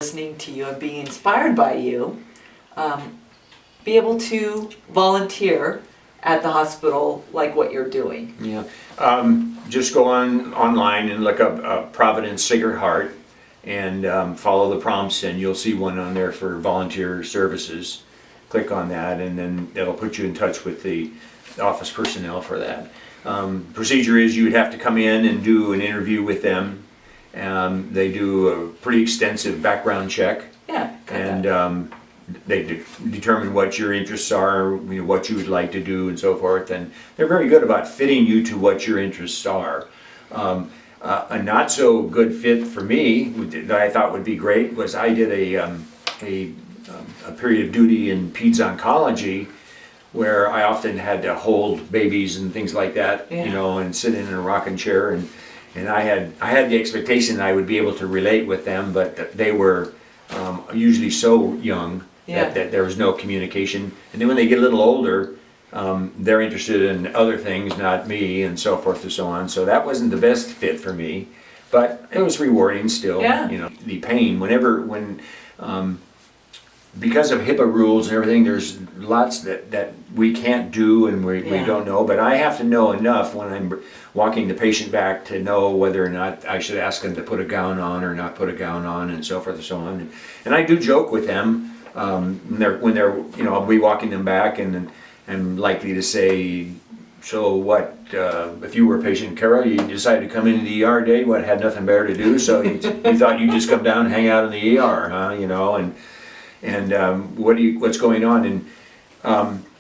listening to you and being inspired by you, be able to volunteer at the hospital like what you're doing? Yeah, just go online and look up Providence Sacred Heart and follow the prompts, and you'll see one on there for volunteer services. Click on that, and then it'll put you in touch with the office personnel for that. Procedure is you would have to come in and do an interview with them. They do a pretty extensive background check. Yeah. And they determine what your interests are, what you would like to do, and so forth. And they're very good about fitting you to what your interests are. A not so good fit for me that I thought would be great was I did a period of duty in peds oncology, where I often had to hold babies and things like that, and sit in a rocking chair, and I had the expectation that I would be able to relate with them, but they were usually so young that there was no communication. And then when they get a little older, they're interested in other things, not me, and so forth and so on. So that wasn't the best fit for me, but it was rewarding still. The pain, because of HIPAA rules and everything, there's lots that we can't do and we don't know, but I have to know enough when I'm walking the patient back to know whether or not I should ask them to put a gown on or not put a gown on, and so forth and so on. And I do joke with them when they're I'll be walking them back, and I'm likely to say, so what, if you were a patient, Carol, you decided to come into the ER today, had nothing better to do, so you thought you'd just come down and hang out in the ER, huh, and what's going on? And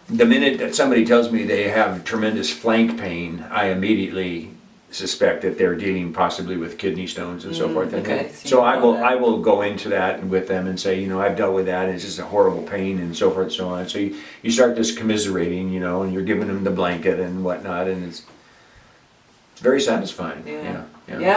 the minute that somebody tells me they have tremendous flank pain, I immediately suspect that they're dealing possibly with kidney stones and so forth. Okay. So I will go into that with them and say, I've dealt with that, and it's just a horrible pain and so forth and so on. So you start this commiserating, and you're giving them the blanket and whatnot, and it's very satisfying. Yeah,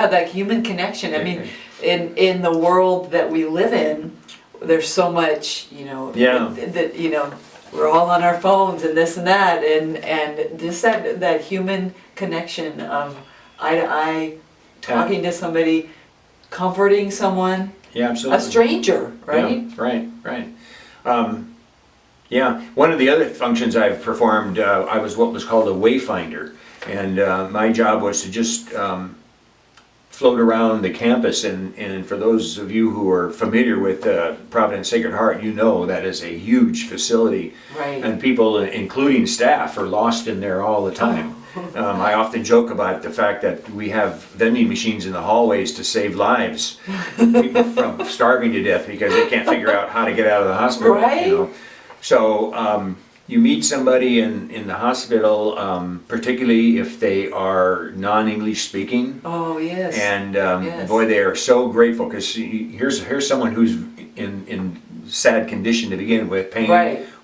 that human connection. I mean, in the world that we live in, there's so much, that we're all on our phones and this and that, and just that human connection of eye to eye, talking to somebody, comforting someone, absolutely, a stranger, right? Right. One of the other functions I've performed, I was what was called a wayfinder, and my job was to just float around the campus, and for those of you who are familiar with Providence Sacred Heart, that is a huge facility, and people, including staff, are lost in there all the time. I often joke about the fact that we have vending machines in the hallways to save lives, people from starving to death because they can't figure out how to get out of the hospital. So you meet somebody in the hospital, particularly if they are non-English speaking. Oh, yes. And boy, they are so grateful, because here's someone who's in sad condition to begin with, pain,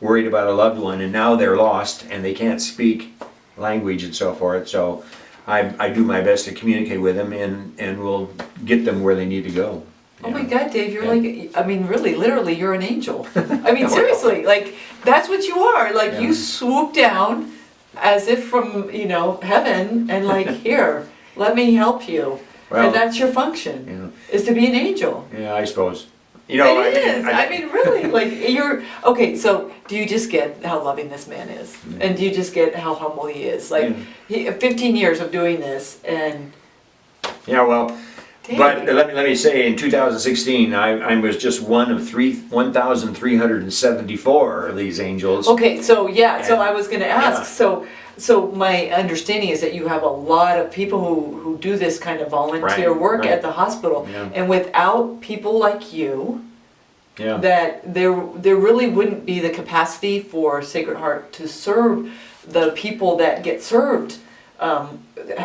worried about a loved one, and now they're lost and they can't speak language and so forth. So I do my best to communicate with them and will get them where they need to go. Oh my God, Dave, you're really, literally, you're an angel. I mean, seriously, that's what you are. You swoop down as if from, heaven, and here, let me help you. Well, and that's your function, is to be an angel. Yeah, I suppose. It is. I mean, really, you're, okay, so do you just get how loving this man is? And do you just get how humble he is? 15 years of doing this, and... But let me say, in 2016, I was just one of 1,374 of these angels. Okay, so so I was going to ask, so my understanding is that you have a lot of people who do this kind of volunteer work at the hospital, and without people like you, that there really wouldn't be the capacity for Sacred Heart to serve the people that get served.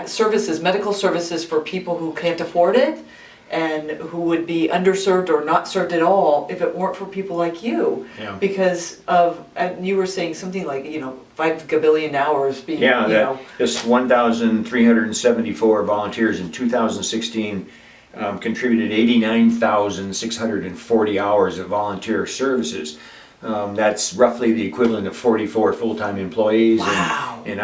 Services, medical services for people who can't afford it and who would be underserved or not served at all if it weren't for people like you. Because of, and you were saying something like, 5 gabillion hours being, this 1,374 volunteers in 2016 contributed 89,640 hours of volunteer services. That's roughly the equivalent of 44 full-time employees. Wow. And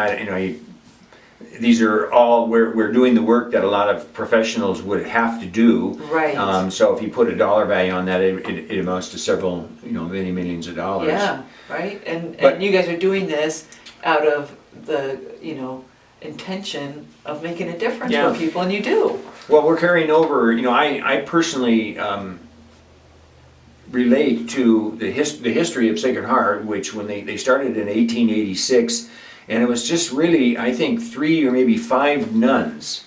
these are all, we're doing the work that a lot of professionals would have to do. Right. So if you put a dollar value on that, it amounts to several, many millions of dollars. Yeah, right? And But- you guys are doing this out of the, intention of making a difference Yeah. for people, and you do. Well, we're carrying over, I personally relate to the history of Sacred Heart, which when they started in 1886, and it was just really, I think, 3 or maybe 5 nuns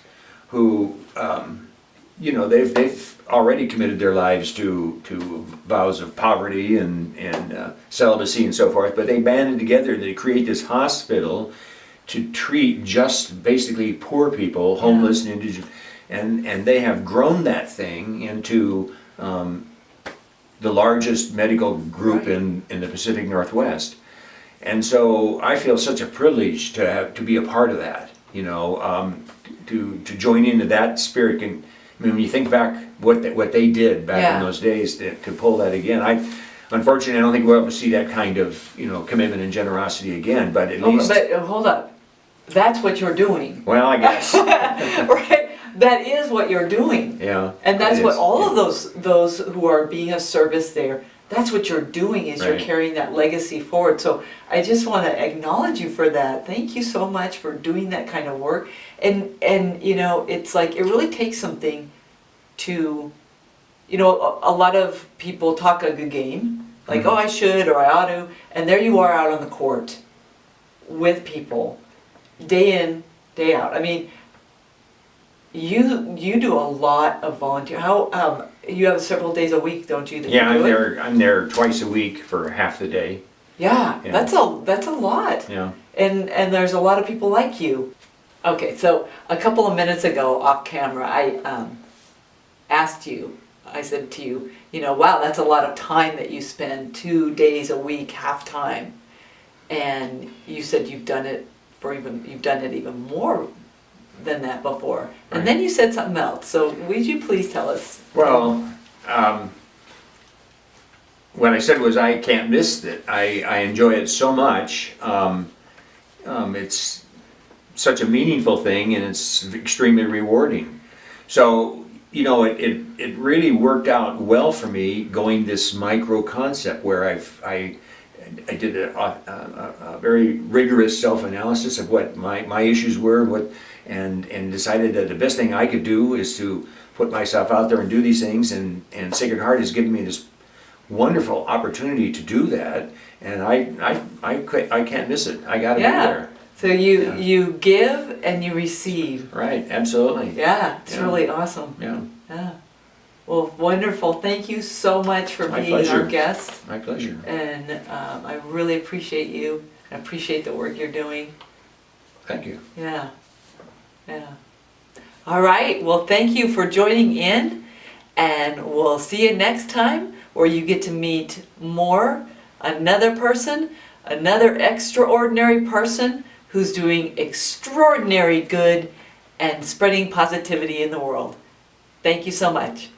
who, they've already committed their lives to vows of poverty and celibacy and so forth, but they banded together to create this hospital to treat just basically poor people, homeless and indigent, and they have grown that thing into the largest medical group in the Pacific Northwest. And so I feel such a privilege to be a part of that, to join into that spirit. And I mean, when you think back what they did back in those days to pull that again, unfortunately I don't think we'll ever see that kind of commitment and generosity again. But at least. But hold up, that's what you're doing. Well, I guess. Right. That is what you're doing. Yeah. And that's what all yeah. of those who are being of service there, that's what you're doing, is you're Right. carrying that legacy forward. So I just want to acknowledge you for that. Thank you so much for doing that kind of work. And it's like, it really takes something to, a lot of people talk a good game, like, oh, I should, or I ought to, and there you are out on the court with people, day in, day out. I mean, you do a lot of volunteer. How you have several days a week, don't you? That Yeah, you do I'm there twice a week for half the day. Yeah, Yeah. that's a lot. Yeah. And there's a lot of people like you. Okay, so a couple of minutes ago off camera, I asked you. I said to you, wow, that's a lot of time that you spend 2 days a week, half time. And you said you've done it even more than that before. And Right. then you said something else. So would you please tell us? Well, what I said was I can't miss it. I enjoy it so much. It's such a meaningful thing, and it's extremely rewarding. So, it really worked out well for me going this micro concept where I did a very rigorous self-analysis of what my issues were, and decided that the best thing I could do is to put myself out there and do these things, and Sacred Heart has given me this wonderful opportunity to do that, and I can't miss it. I got to be there. So you give and you receive. Right, absolutely. Yeah, it's Yeah. really awesome. Yeah, Yeah. Well, wonderful. Thank you so much for My being pleasure. our guest. my pleasure. And I really appreciate you. I appreciate the work you're doing. Thank you. Yeah. Yeah. All right. Well, thank you for joining in. And we'll see you next time, where you get to meet another person, another extraordinary person who's doing extraordinary good and spreading positivity in the world. Thank you so much.